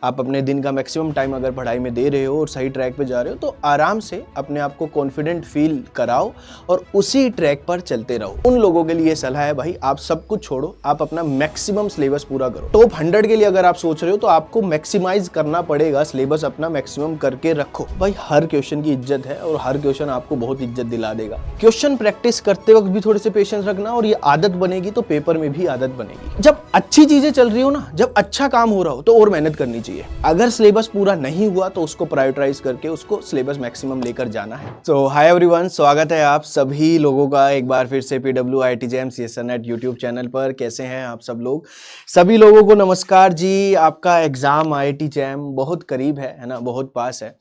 आप अपने दिन का मैक्सिमम टाइम अगर पढ़ाई में दे रहे हो और सही ट्रैक पे जा रहे हो तो आराम से अपने आप को कॉन्फिडेंट फील कराओ और उसी ट्रैक पर चलते रहो। उन लोगों के लिए सलाह है भाई, आप सब कुछ छोड़ो, आप अपना मैक्सिमम सिलेबस पूरा करो। टॉप 100 के लिए अगर आप सोच रहे हो तो आपको मैक्सिमाइज करना पड़ेगा, सिलेबस अपना मैक्सिमम करके रखो। भाई हर क्वेश्चन की इज्जत है और हर क्वेश्चन आपको बहुत इज्जत दिला देगा। क्वेश्चन प्रैक्टिस करते वक्त भी थोड़े से पेशेंस रखना और ये आदत बनेगी तो पेपर में भी आदत बनेगी। जब अच्छी चीजें चल रही हो ना, जब अच्छा काम हो रहा हो तो और मेहनत करनी चाहिए। अगर सिलेबस पूरा नहीं हुआ तो उसको प्रायोरिटाइज करके उसको सिलेबस मैक्सिमम लेकर जाना है। सो हाय एवरीवन, स्वागत है आप सभी लोगों का एक बार फिर से PW IIT jam CSNet YouTube channel पर। कैसे हैं आप सब लोग? सभी लोगों को नमस्कार जी। आपका एग्जाम IIT जैम बहुत करीब है ना, बहुत पास है।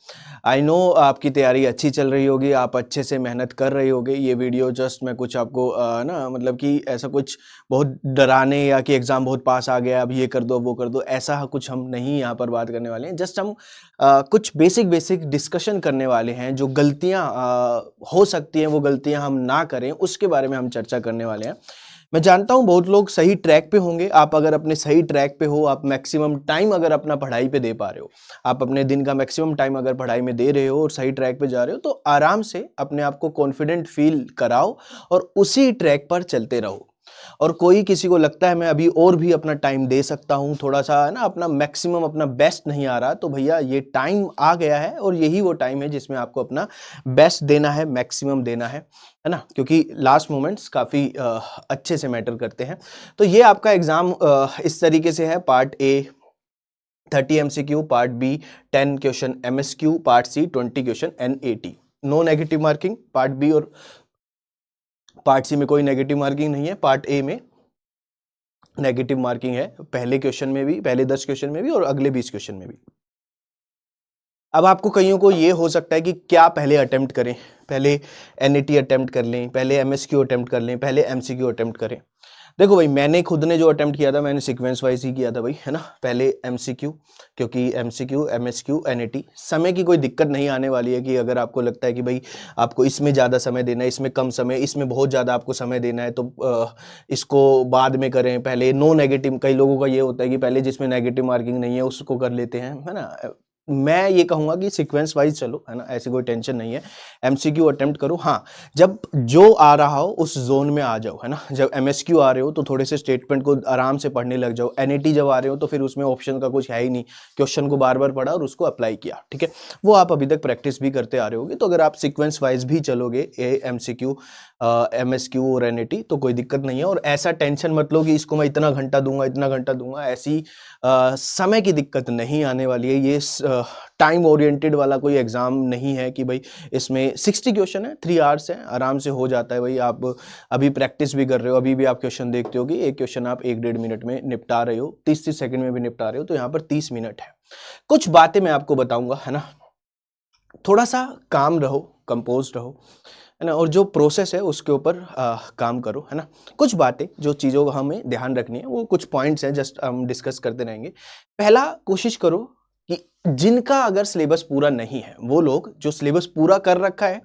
आई नो आपकी तैयारी अच्छी चल रही होगी, आप अच्छे से मेहनत कर रहे होगे। ये वीडियो जस्ट मैं कुछ आपको ना मतलब कि ऐसा कुछ बहुत डराने या कि एग्जाम बहुत पास आ गया, अब ये कर दो वो कर दो, ऐसा कुछ हम नहीं यहाँ पर बात करने वाले हैं। जस्ट हम कुछ बेसिक डिस्कशन करने वाले हैं। जो गलतियाँ हो सकती हैं वो गलतियाँ हम ना करें, उसके बारे में हम चर्चा करने वाले हैं। मैं जानता हूँ बहुत लोग सही ट्रैक पे होंगे। आप अगर अपने सही ट्रैक पे हो, आप मैक्सिमम टाइम अगर अपना पढ़ाई पे दे पा रहे हो, आप अपने दिन का मैक्सिमम टाइम अगर पढ़ाई में दे रहे हो और सही ट्रैक पे जा रहे हो तो आराम से अपने आप को कॉन्फिडेंट फील कराओ और उसी ट्रैक पर चलते रहो। और कोई किसी को लगता है मैं अभी और भी अपना टाइम दे सकता हूँ, थोड़ा सा है ना, अपना मैक्सिमम अपना बेस्ट नहीं आ रहा, तो भैया ये टाइम आ गया है और यही वो टाइम है जिसमें आपको अपना बेस्ट देना है, मैक्सिमम देना है ना, क्योंकि लास्ट मोमेंट्स काफ़ी अच्छे से मैटर करते हैं। तो ये आपका एग्ज़ाम इस तरीके से है। Part A 30 MCQ, part B 10 question MSQ, part C 20 question NAT। No negative marking. Part B और पार्ट सी में कोई नेगेटिव मार्किंग नहीं है। पार्ट ए में नेगेटिव मार्किंग है, पहले क्वेश्चन में भी, पहले 10 क्वेश्चन में भी और अगले 20 क्वेश्चन में भी। अब आपको कईयों को ये हो सकता है कि क्या पहले अटेम्प्ट करें, पहले NAT अटेम्प्ट कर लें, पहले MSQ अटेम्प्ट कर लें, पहले MCQ अटेम्प्ट करें। देखो भाई, मैंने खुद ने जो अटेम्प्ट किया था मैंने सीक्वेंस वाइज ही किया था भाई, है ना। पहले MCQ, क्योंकि MCQ MSQ NAT समय की कोई दिक्कत नहीं आने वाली है कि अगर आपको लगता है कि भाई आपको इसमें ज़्यादा समय देना है, इसमें कम समय, इसमें बहुत ज़्यादा आपको समय देना है तो इसको बाद में करें। पहले नो नेगेटिव, कई लोगों का ये होता है कि पहले जिसमें नेगेटिव मार्किंग नहीं है उसको कर लेते हैं, है ना। मैं ये कहूँगा कि सीक्वेंस वाइज चलो, है ना, ऐसी कोई टेंशन नहीं है। MCQ अटेम्प्ट करो, हाँ जब जो आ रहा हो उस जोन में आ जाओ, है ना। जब MSQ आ रहे हो तो थोड़े से स्टेटमेंट को आराम से पढ़ने लग जाओ। NAT जब आ रहे हो तो फिर उसमें ऑप्शन का कुछ है ही नहीं, क्वेश्चन को बार बार पढ़ा और उसको अप्लाई किया, ठीक है। वो आप अभी तक प्रैक्टिस भी करते आ रहे होगे। तो अगर आप सीक्वेंस वाइज भी चलोगे, MCQ MSQ और NAT, तो कोई दिक्कत नहीं है। और ऐसा टेंशन मत लो कि इसको मैं इतना घंटा दूंगा इतना घंटा दूंगा, ऐसी समय की दिक्कत नहीं आने वाली है। ये टाइम ओरिएंटेड वाला कोई एग्जाम नहीं है कि भाई इसमें 60 क्वेश्चन है, 3 आवर्स है, आराम से हो जाता है भाई। आप अभी प्रैक्टिस भी कर रहे हो, अभी भी आप क्वेश्चन देखते हो कि एक क्वेश्चन आप 1-1.5 मिनट में निपटा रहे हो, 30 सेकंड में भी निपटा रहे हो, तो यहाँ पर 30 मिनट है। कुछ बातें मैं आपको बताऊंगा, है ना। थोड़ा सा काम रहो, कंपोज रहो, है ना, और जो प्रोसेस है उसके ऊपर काम करो, है ना। कुछ बातें, जो चीज़ों को हमें ध्यान रखनी है, वो कुछ पॉइंट्स हैं, जस्ट हम डिस्कस करते रहेंगे। पहला, कोशिश करो कि जिनका अगर सिलेबस पूरा नहीं है, वो लोग जो सिलेबस पूरा कर रखा है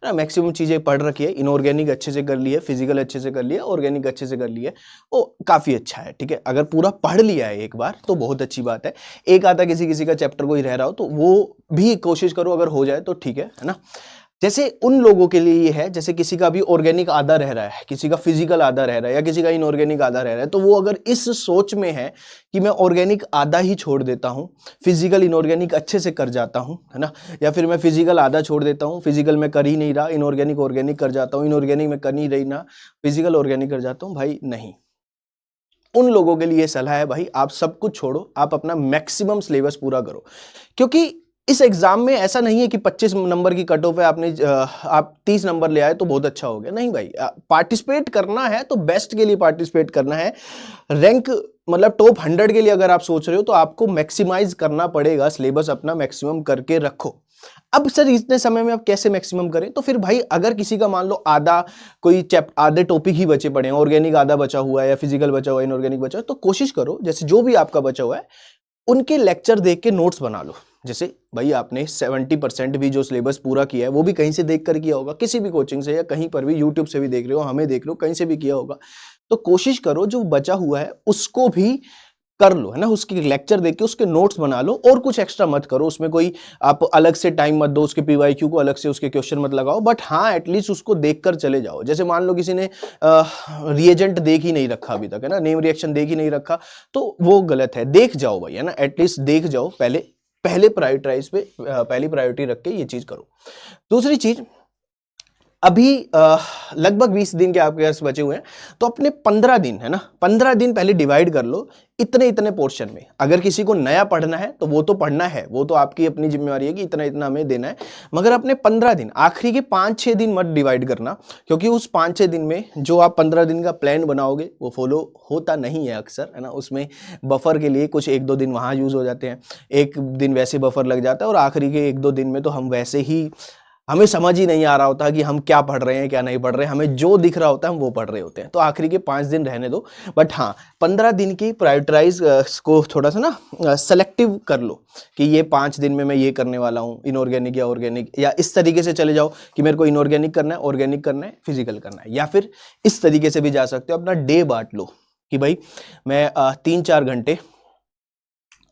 ना, मैक्सिमम चीज़ें पढ़ रखी है, इनऑर्गेनिक अच्छे से कर ली है, फिजिकल अच्छे से कर लिया, ऑर्गेनिक अच्छे से कर लिया, वो काफ़ी अच्छा है, ठीक है। अगर पूरा पढ़ लिया है एक बार तो बहुत अच्छी बात है। एक आधा किसी किसी का चैप्टर कोई रह रहा हो तो वो भी कोशिश करो, अगर हो जाए तो ठीक है ना। जैसे उन लोगों के लिए ये है, जैसे किसी का भी ऑर्गेनिक आधा रह रहा है, किसी का फिजिकल आधा रह रहा है या किसी का इनऑर्गेनिक आधा रह रहा है, तो वो अगर इस सोच में है कि मैं ऑर्गेनिक आधा ही छोड़ देता हूँ, फिजिकल इनऑर्गेनिक अच्छे से कर जाता हूँ, है ना, या फिर मैं फिजिकल आधा छोड़ देता हूँ, फिजिकल में कर ही नहीं रहा, इनऑर्गेनिक ऑर्गेनिक कर जाता हूँ, इनऑर्गेनिक में कर नहीं रही ना, फिजिकल ऑर्गेनिक कर जाता हूँ, भाई नहीं। उन लोगों के लिए सलाह है भाई, आप सब कुछ छोड़ो, आप अपना मैक्सिमम सिलेबस पूरा करो। क्योंकि इस एग्जाम में ऐसा नहीं है कि 25 नंबर की कट ऑफ है, आप 30 नंबर ले आए तो बहुत अच्छा हो गया, नहीं भाई। पार्टिसिपेट करना है तो बेस्ट के लिए पार्टिसिपेट करना है। रैंक मतलब टॉप 100 के लिए अगर आप सोच रहे हो तो आपको मैक्सिमाइज करना पड़ेगा, सिलेबस अपना मैक्सिमम करके रखो। अब सर इतने समय में आप कैसे मैक्सिमम करें? तो फिर भाई अगर किसी का मान लो आधा कोई आधे टॉपिक ही बचे पड़े हैं, ऑर्गेनिक आधा बचा हुआ है या फिजिकल बचा हुआ है, इनऑर्गेनिक बचा हुआ है, तो कोशिश करो जैसे जो भी आपका बचा हुआ है उनके लेक्चर देख के नोट्स बना लो। जैसे भाई आपने 70% भी जो सिलेबस पूरा किया है वो भी कहीं से देख कर किया होगा, किसी भी कोचिंग से या कहीं पर भी, यूट्यूब से भी देख रहे हो, हमें देख रहे हो, कहीं से भी किया होगा। तो कोशिश करो जो बचा हुआ है उसको भी कर लो, है ना, उसके लेक्चर देख के उसके नोट्स बना लो और कुछ एक्स्ट्रा मत करो उसमें, कोई आप अलग से टाइम मत दो उसके पीवाईक्यू को, अलग से उसके क्वेश्चन मत लगाओ, बट हाँ एटलीस्ट उसको देखकर चले जाओ। जैसे मान लो किसी ने रिएजेंट देख ही नहीं रखा अभी तक, है ना, नेम रिएक्शन देख ही नहीं रखा, तो वो गलत है, देख जाओ भाई, है ना, एटलीस्ट देख जाओ, पहले पहले प्रायोरिटाइज पे पहली प्रायोरिटी रख के ये चीज करो। दूसरी चीज, अभी लगभग 20 दिन के आपके पास बचे हुए हैं, तो अपने 15 दिन, है ना, 15 दिन पहले डिवाइड कर लो इतने इतने पोर्शन में। अगर किसी को नया पढ़ना है तो वो तो पढ़ना है, वो तो आपकी अपनी जिम्मेवारी है कि इतना इतना हमें देना है, मगर अपने 15 दिन, आखिरी के 5-6 दिन मत डिवाइड करना, क्योंकि उस 5-6 दिन में जो आप 15 दिन का प्लान बनाओगे वो फॉलो होता नहीं है अक्सर, है ना, उसमें बफर के लिए कुछ 1-2 दिन वहाँ यूज हो जाते हैं, एक दिन वैसे बफर लग जाता है, और आखिरी के 1-2 दिन में तो हम वैसे ही, हमें समझ ही नहीं आ रहा होता कि हम क्या पढ़ रहे हैं क्या नहीं पढ़ रहे हैं, हमें जो दिख रहा होता है हम वो पढ़ रहे होते हैं, तो आखिरी के 5 दिन रहने दो। बट हाँ 15 दिन की प्रायोरिटाइज को थोड़ा सा ना सेलेक्टिव कर लो कि ये 5 दिन में मैं ये करने वाला हूँ, इनऑर्गेनिक या ऑर्गेनिक, या इस तरीके से चले जाओ कि मेरे को इनऑर्गेनिक करना है, ऑर्गेनिक करना है, फिजिकल करना है, या फिर इस तरीके से भी जा सकते हो, अपना डे बांट लो कि भाई मैं 3-4 घंटे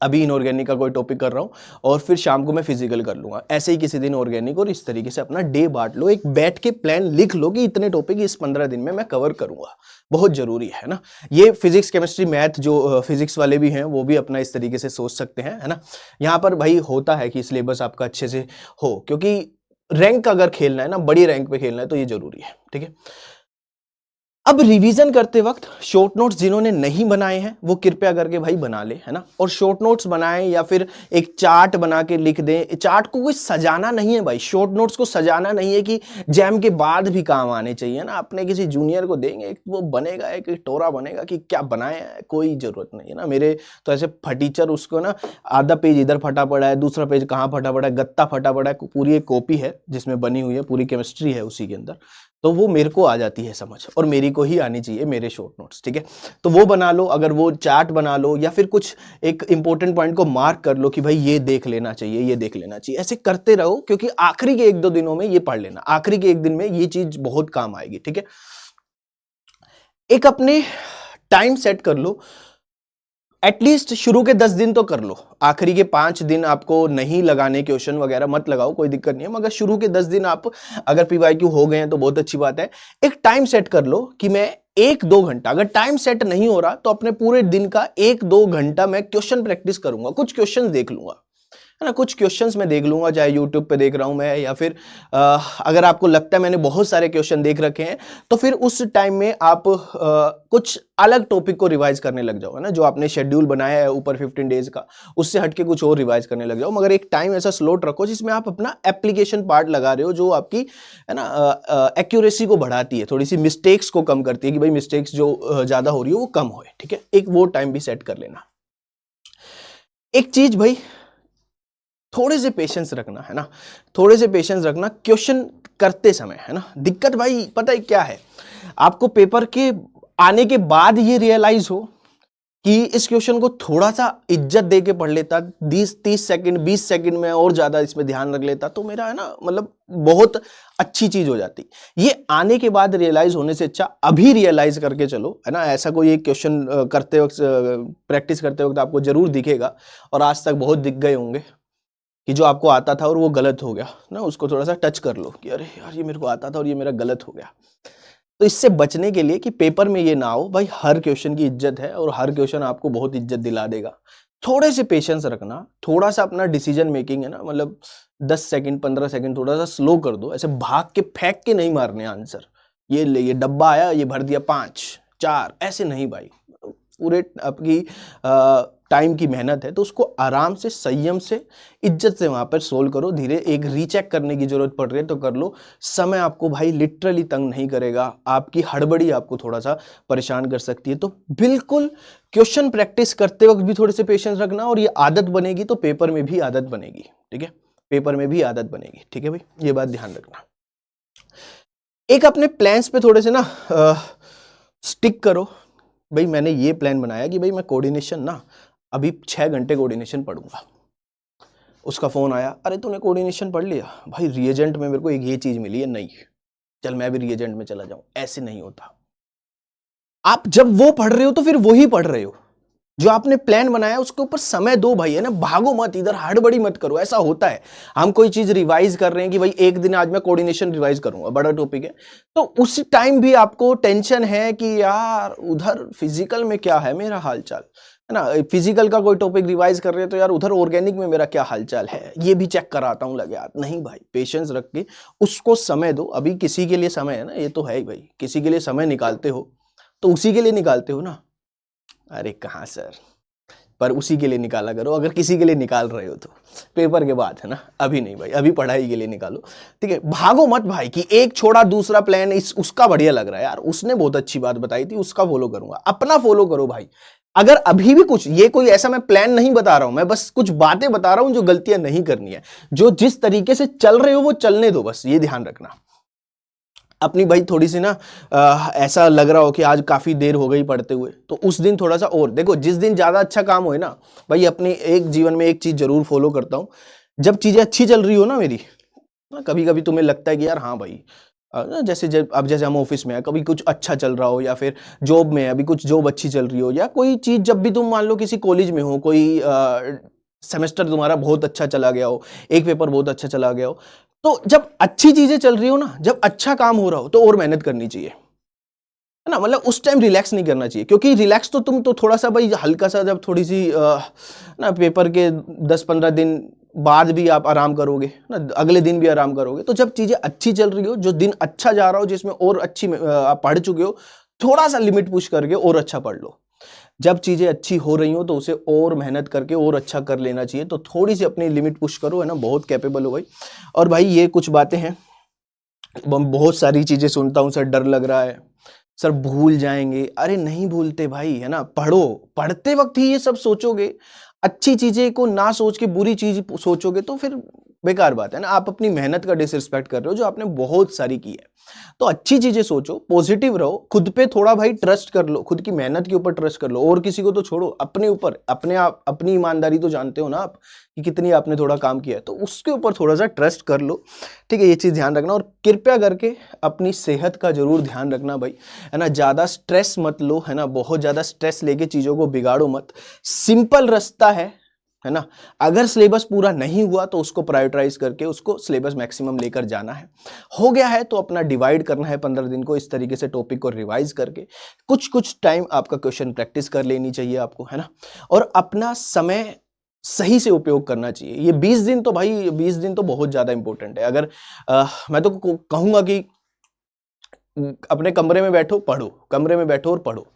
अभी इनऑर्गेनिक का कोई टॉपिक कर रहा हूँ और फिर शाम को मैं फिजिकल कर लूंगा, ऐसे ही किसी दिन ऑर्गेनिक, और इस तरीके से अपना डे बांट लो, एक बैठ के प्लान लिख लो कि इतने टॉपिक इस 15 दिन में मैं कवर करूंगा, बहुत जरूरी है ना। ये फिजिक्स केमिस्ट्री मैथ जो फिजिक्स वाले भी हैं वो भी अपना इस तरीके से सोच सकते हैं, है ना। यहाँ पर भाई होता है कि सिलेबस आपका अच्छे से हो, क्योंकि रैंक अगर खेलना है ना, बड़ी रैंक पे खेलना है, तो ये जरूरी है, ठीक है। अब रिवीजन करते वक्त शॉर्ट नोट्स जिन्होंने नहीं बनाए हैं वो कृपया करके भाई बना ले, है ना, और शॉर्ट नोट्स बनाएं या फिर एक चार्ट बना के लिख दें। चार्ट को कोई सजाना नहीं है भाई, शॉर्ट नोट्स को सजाना नहीं है कि जैम के बाद भी काम आने चाहिए ना, अपने किसी जूनियर को देंगे वो बनेगा, एक टोरा बनेगा कि क्या बनाया है, कोई जरूरत नहीं है ना। मेरे तो ऐसे फटीचर, उसको ना आधा पेज इधर फटा पड़ा है, दूसरा पेज कहाँ फटा पड़ा है, गत्ता फटा पड़ा है, पूरी एक कॉपी है जिसमें बनी हुई है, पूरी केमिस्ट्री है उसी के अंदर, तो वो मेरे को आ जाती है समझ, और मेरी को ही आनी चाहिए मेरे शॉर्ट नोट्स, ठीक है। तो वो बना लो, अगर वो चार्ट बना लो, या फिर कुछ एक इंपॉर्टेंट पॉइंट को मार्क कर लो कि भाई ये देख लेना चाहिए, ये देख लेना चाहिए, ऐसे करते रहो, क्योंकि आखिरी के 1-2 दिनों में ये पढ़ लेना, आखिरी के 1 दिन में ये चीज बहुत काम आएगी, ठीक है। एक अपने टाइम सेट कर लो, एटलीस्ट शुरू के 10 दिन तो कर लो, आखिरी के 5 दिन आपको नहीं लगाने, क्वेश्चन वगैरह मत लगाओ, कोई दिक्कत नहीं है, मगर शुरू के 10 दिन आप अगर पीवाईक्यू हो गए हैं तो बहुत अच्छी बात है। एक टाइम सेट कर लो कि मैं 1-2 घंटा, अगर टाइम सेट नहीं हो रहा तो अपने पूरे दिन का 1-2 घंटा मैं क्वेश्चन प्रैक्टिस करूंगा, कुछ क्वेश्चन देख लूंगा, है ना, कुछ क्वेश्चंस मैं देख लूंगा, चाहे यूट्यूब पे देख रहा हूं मैं, या फिर अगर आपको लगता है मैंने बहुत सारे क्वेश्चन देख रखे हैं तो फिर उस टाइम में आप कुछ अलग टॉपिक को रिवाइज करने लग जाओ, है ना, जो आपने शेड्यूल बनाया है ऊपर 15 डेज का, उससे हटके कुछ और रिवाइज करने लग जाओ, मगर एक टाइम ऐसा स्लॉट रखो जिसमें आप अपना एप्लीकेशन पार्ट लगा रहे हो, जो आपकी, है ना, एक्यूरेसी को बढ़ाती है, थोड़ी सी मिस्टेक्स को कम करती है, कि भाई मिस्टेक्स जो ज्यादा हो रही है वो कम होए, ठीक है, एक वो टाइम भी सेट कर लेना। एक चीज भाई, थोड़े से पेशेंस रखना, है ना, थोड़े से पेशेंस रखना क्वेश्चन करते समय, है ना। दिक्कत भाई पता है क्या है, आपको पेपर के आने के बाद ये रियलाइज हो कि इस क्वेश्चन को थोड़ा सा इज्जत दे के पढ़ लेता, 30 सेकंड 20 सेकंड में और ज्यादा इसमें ध्यान रख लेता, तो मेरा, है ना, मतलब बहुत अच्छी चीज हो जाती। ये आने के बाद रियलाइज होने से अच्छा अभी रियलाइज करके चलो, है ना। ऐसा कोई एक क्वेश्चन करते वक्त, प्रैक्टिस करते वक्त आपको जरूर दिखेगा, और आज तक बहुत दिख गए होंगे कि जो आपको आता था और वो गलत हो गया ना, उसको थोड़ा सा टच कर लो कि अरे यार ये मेरे को आता था और ये मेरा गलत हो गया। तो इससे बचने के लिए कि पेपर में ये ना हो भाई, हर क्वेश्चन की इज्जत है और हर क्वेश्चन आपको बहुत इज्जत दिला देगा, थोड़े से पेशेंस रखना, थोड़ा सा अपना डिसीजन मेकिंग, है ना, मतलब 10 सेकंड 15 सेकंड थोड़ा सा स्लो कर दो, ऐसे भाग के फेंक के नहीं मारने आंसर, ये ले, ये डब्बा आया, ये भर दिया 5-4, ऐसे नहीं भाई, पूरे आपकी टाइम की मेहनत है तो उसको आराम से, संयम से, इज्जत से वहां पर सोल्व करो, धीरे, एक रीचेक करने की जरूरत पड़ रही है तो कर लो, समय आपको भाई लिटरली तंग नहीं करेगा, आपकी हड़बड़ी आपको थोड़ा सा परेशान कर सकती है, तो बिल्कुल क्वेश्चन प्रैक्टिस करते वक्त भी थोड़े से पेशेंस रखना, और ये आदत बनेगी तो पेपर में भी आदत बनेगी, ठीक है, पेपर में भी आदत बनेगी, ठीक है भाई, ये बात ध्यान रखना। एक अपने प्लान्स पे थोड़े से ना स्टिक करो, भाई मैंने ये प्लान बनाया कि भाई मैं कोऑर्डिनेशन ना अभी 6 घंटे कोऑर्डिनेशन पढ़ूंगा। उसका फोन आया, अरे तूने कोऑर्डिनेशन पढ़ लिया भाई, रिएजेंट में मेरे को एक ये चीज मिली है, नहीं चल मैं भी रिएजेंट में चला जाऊं, ऐसे नहीं होता। आप जब वो पढ़ रहे हो तो फिर वो ही पढ़ रहे हो, जो आपने प्लान बनाया उसके ऊपर समय दो भाई, है ना, भागो मत, इधर हड़बड़ी मत करो। ऐसा होता है, हम कोई चीज रिवाइज कर रहे हैं कि भाई एक दिन आज मैं कोऑर्डिनेशन रिवाइज करूंगा, बड़ा टॉपिक है, तो उस टाइम भी आपको टेंशन है कि यार उधर फिजिकल में क्या है मेरा हालचाल, है ना, फिजिकल का कोई टॉपिक रिवाइज कर रहे हैं तो यार उधर ऑर्गेनिक में मेरा क्या हालचाल है, ये भी चेक कराता हूं लगे यार। नहीं भाई, पेशेंस रख के उसको समय दो। अभी किसी के लिए समय है ना, ये तो है ही भाई, किसी के लिए समय निकालते हो तो उसी के लिए निकालते हो ना। अरे कहाँ सर, पर उसी के लिए निकाला करो अगर किसी के लिए निकाल रहे हो तो, पेपर के बाद, है ना, अभी नहीं भाई, अभी पढ़ाई के लिए निकालो, ठीक है। भागो मत भाई कि एक छोड़ा दूसरा प्लान इस उसका बढ़िया लग रहा है यार, उसने बहुत अच्छी बात बताई थी, उसका फॉलो करूंगा, अपना फॉलो करो भाई। अगर अभी भी कुछ, ये कोई ऐसा मैं प्लान नहीं बता रहा हूं, मैं बस कुछ बातें बता रहा हूं जो गलतियां नहीं करनी है, जो जिस तरीके से चल रहे हो वो चलने दो, बस ये ध्यान रखना। अपनी भाई थोड़ी सी ना ऐसा लग रहा हो कि आज काफी देर हो गई पढ़ते हुए, तो उस दिन थोड़ा सा और देखो, जिस दिन ज्यादा अच्छा काम होए ना भाई, अपनी एक जीवन में एक चीज जरूर फॉलो करता हूं, जब चीजें अच्छी चल रही हो ना मेरी, कभी कभी तुम्हें लगता है कि यार हाँ भाई, जैसे जब अब जैसे हम ऑफिस में है, कभी कुछ अच्छा चल रहा हो, या फिर जॉब में अभी कुछ जॉब अच्छी चल रही हो, या कोई चीज जब भी तुम मान लो किसी कॉलेज में हो, कोई सेमेस्टर तुम्हारा बहुत अच्छा चला गया हो, एक पेपर बहुत अच्छा चला गया हो, तो जब अच्छी चीजें चल रही हो ना, जब अच्छा काम हो रहा हो, तो और मेहनत करनी चाहिए, है ना, मतलब उस टाइम रिलैक्स नहीं करना चाहिए, क्योंकि रिलैक्स तो तुम तो थोड़ा सा भाई हल्का सा, जब थोड़ी सी ना पेपर के 10-15 दिन बाद भी आप आराम करोगे ना, अगले दिन भी आराम करोगे, तो जब चीजें अच्छी चल रही हो, जो दिन अच्छा जा रहा हो, जिसमें और अच्छी आप पढ़ चुके हो, थोड़ा सा लिमिट पुश करके और अच्छा पढ़ लो। जब चीजें अच्छी हो रही हो तो उसे और मेहनत करके और अच्छा कर लेना चाहिए, तो थोड़ी सी अपनी लिमिट पुश करो, है ना, बहुत कैपेबल हो भाई। और भाई ये कुछ बातें हैं, बहुत सारी चीजें सुनता हूं सर, डर लग रहा है सर, भूल जाएंगे। अरे नहीं भूलते भाई, है ना, पढ़ो, पढ़ते वक्त ही ये सब सोचोगे, अच्छी चीजें को ना सोच के बुरी चीज सोचोगे तो फिर बेकार बात है ना, आप अपनी मेहनत का डिसरिस्पेक्ट कर रहे हो जो आपने बहुत सारी की है। तो अच्छी चीजें सोचो, पॉजिटिव रहो, खुद पे थोड़ा भाई ट्रस्ट कर लो, खुद की मेहनत के ऊपर ट्रस्ट कर लो, और किसी को तो छोड़ो, अपने ऊपर, अपने आप, अपनी ईमानदारी तो जानते हो ना आप कि कितनी आपने थोड़ा काम किया है, तो उसके ऊपर थोड़ा सा ट्रस्ट कर लो, ठीक है। ये चीज ध्यान रखना, और कृपया करके अपनी सेहत का जरूर ध्यान रखना भाई, है ना, ज्यादा स्ट्रेस मत लो, है ना, बहुत ज्यादा स्ट्रेस लेके चीजों को बिगाड़ो मत। सिंपल रास्ता है ना, अगर सिलेबस पूरा नहीं हुआ तो उसको प्रायोरिटाइज करके उसको सिलेबस मैक्सिमम लेकर जाना है, हो गया है तो अपना डिवाइड करना है 15 दिन को, इस तरीके से टॉपिक को रिवाइज करके कुछ कुछ टाइम आपका क्वेश्चन प्रैक्टिस कर लेनी चाहिए आपको, है ना, और अपना समय सही से उपयोग करना चाहिए। ये 20 दिन तो भाई, 20 दिन तो बहुत ज्यादा इंपॉर्टेंट है। अगर मैं तो कहूंगा कि अपने कमरे में बैठो पढ़ो, कमरे में बैठो और पढ़ो,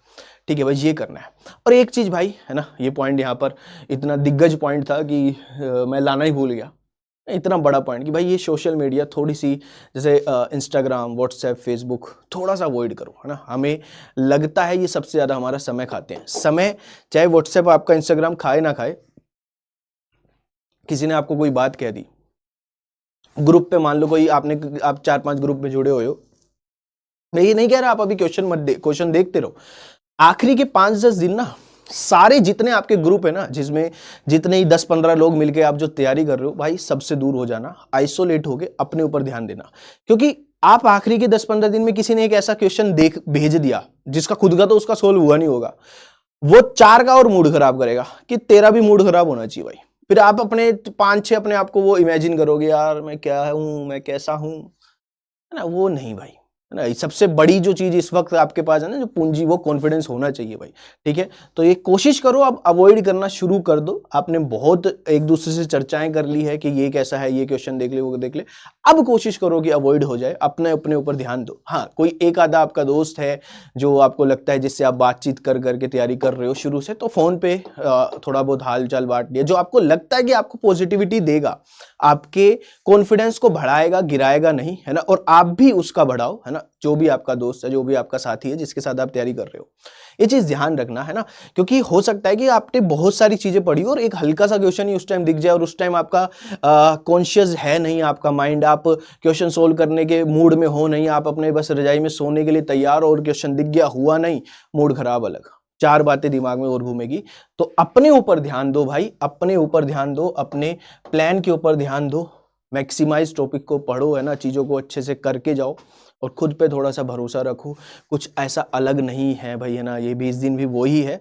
ठीक है भाई, ये करना है। और एक चीज भाई, है ना, ये पॉइंट यहाँ पर इतना दिग्गज पॉइंट था कि मैं लाना ही भूल गया, इतना बड़ा पॉइंट कि भाई ये सोशल मीडिया थोड़ी सी, जैसे इंस्टाग्राम, व्हाट्सएप, फेसबुक, थोड़ा सा अवॉइड करो, है ना। हमें लगता है ये सबसे ज्यादा हमारा समय खाते हैं, समय, चाहे व्हाट्सएप आपका इंस्टाग्राम खाए ना खाए, किसी ने आपको कोई बात कह दी ग्रुप पे, मान लो कोई आप 4-5 ग्रुप में जुड़े हुए हो, मैं ये नहीं कह रहा आप अभी क्वेश्चन देखते रहो, आखिरी के 5-10 दिन ना, सारे जितने आपके ग्रुप है ना, जिसमें जितने ही 10-15 लोग मिलके आप जो तैयारी कर रहे हो भाई, सबसे दूर हो जाना, आइसोलेट होके अपने ऊपर ध्यान देना, क्योंकि आप आखिरी के 10-15 दिन में किसी ने एक ऐसा क्वेश्चन भेज दिया जिसका खुद का तो उसका सोल्व हुआ नहीं होगा, वो 4 का और मूड खराब करेगा कि तेरा भी मूड खराब होना चाहिए भाई। फिर आप अपने 5-6 अपने आप को वो इमेजिन करोगे, यार मैं क्या हूं, मैं कैसा हूं, है ना, वो नहीं भाई, है ना। सबसे बड़ी जो चीज इस वक्त आपके पास है ना, जो पूंजी, वो कॉन्फिडेंस होना चाहिए भाई, ठीक है। तो ये कोशिश करो, अब अवॉइड करना शुरू कर दो। आपने बहुत एक दूसरे से चर्चाएं कर ली है कि ये कैसा है, ये क्वेश्चन देख ले, वो देख ले, अब कोशिश करो कि अवॉइड हो जाए, अपने अपने ऊपर ध्यान दो। हाँ, कोई एक आधा आपका दोस्त है जो आपको लगता है जिससे आप बातचीत कर करके तैयारी कर रहे हो शुरू से, तो फोन पे थोड़ा बहुत हाल चाल बांट लिया, जो आपको लगता है कि आपको पॉजिटिविटी देगा, आपके कॉन्फिडेंस को बढ़ाएगा, गिराएगा नहीं, है ना, और आप भी उसका बढ़ाओ, है ना, जो भी आपका दोस्त है, जो भी आपका साथी है, जिसके साथ आप तैयारी कर रहे हो, ये चीज ध्यान रखना, है ना। क्योंकि हो सकता है कि आपने बहुत सारी चीजें पढ़ी और एक हल्का सा क्वेश्चन ही उस टाइम दिख जाए, और उस टाइम आपका कॉन्शियस है नहीं आपका माइंड, आप क्वेश्चन सोल्व करने के मूड में हो नहीं, आप अपने बस रजाई में सोने के लिए तैयार, और क्वेश्चन दिख गया, हुआ नहीं, मूड खराब, अलग 4 बातें दिमाग में और घूमेगी। तो अपने ऊपर ध्यान दो भाई, अपने ऊपर ध्यान दो, अपने प्लान के ऊपर ध्यान दो, मैक्सिमाइज टॉपिक को पढ़ो, है ना, चीजों को अच्छे से करके जाओ, और खुद पे थोड़ा सा भरोसा रखो। कुछ ऐसा अलग नहीं है भाई, है ना, ये 20 दिन भी वही है,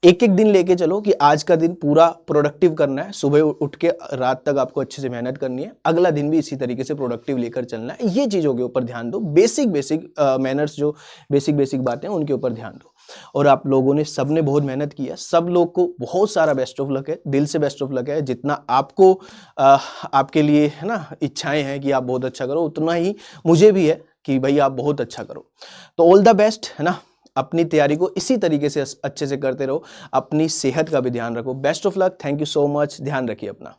एक एक दिन लेके चलो कि आज का दिन पूरा प्रोडक्टिव करना है, सुबह उठ के रात तक आपको अच्छे से मेहनत करनी है, अगला दिन भी इसी तरीके से प्रोडक्टिव लेकर चलना है। ये चीज़ों के ऊपर ध्यान दो, बेसिक मैनर्स जो बेसिक बातें हैं उनके ऊपर ध्यान दो। और आप लोगों ने सबने बहुत मेहनत की है, सब लोग को बहुत सारा बेस्ट ऑफ लक है, दिल से बेस्ट ऑफ लक है। जितना आपको आपके लिए है ना इच्छाएं हैं कि आप बहुत अच्छा करो, उतना ही मुझे भी है कि भाई आप बहुत अच्छा करो। तो ऑल द बेस्ट, है ना। अपनी तैयारी को इसी तरीके से अच्छे से करते रहो, अपनी सेहत का भी ध्यान रखो। Best of luck, thank you so much, ध्यान रखिए अपना।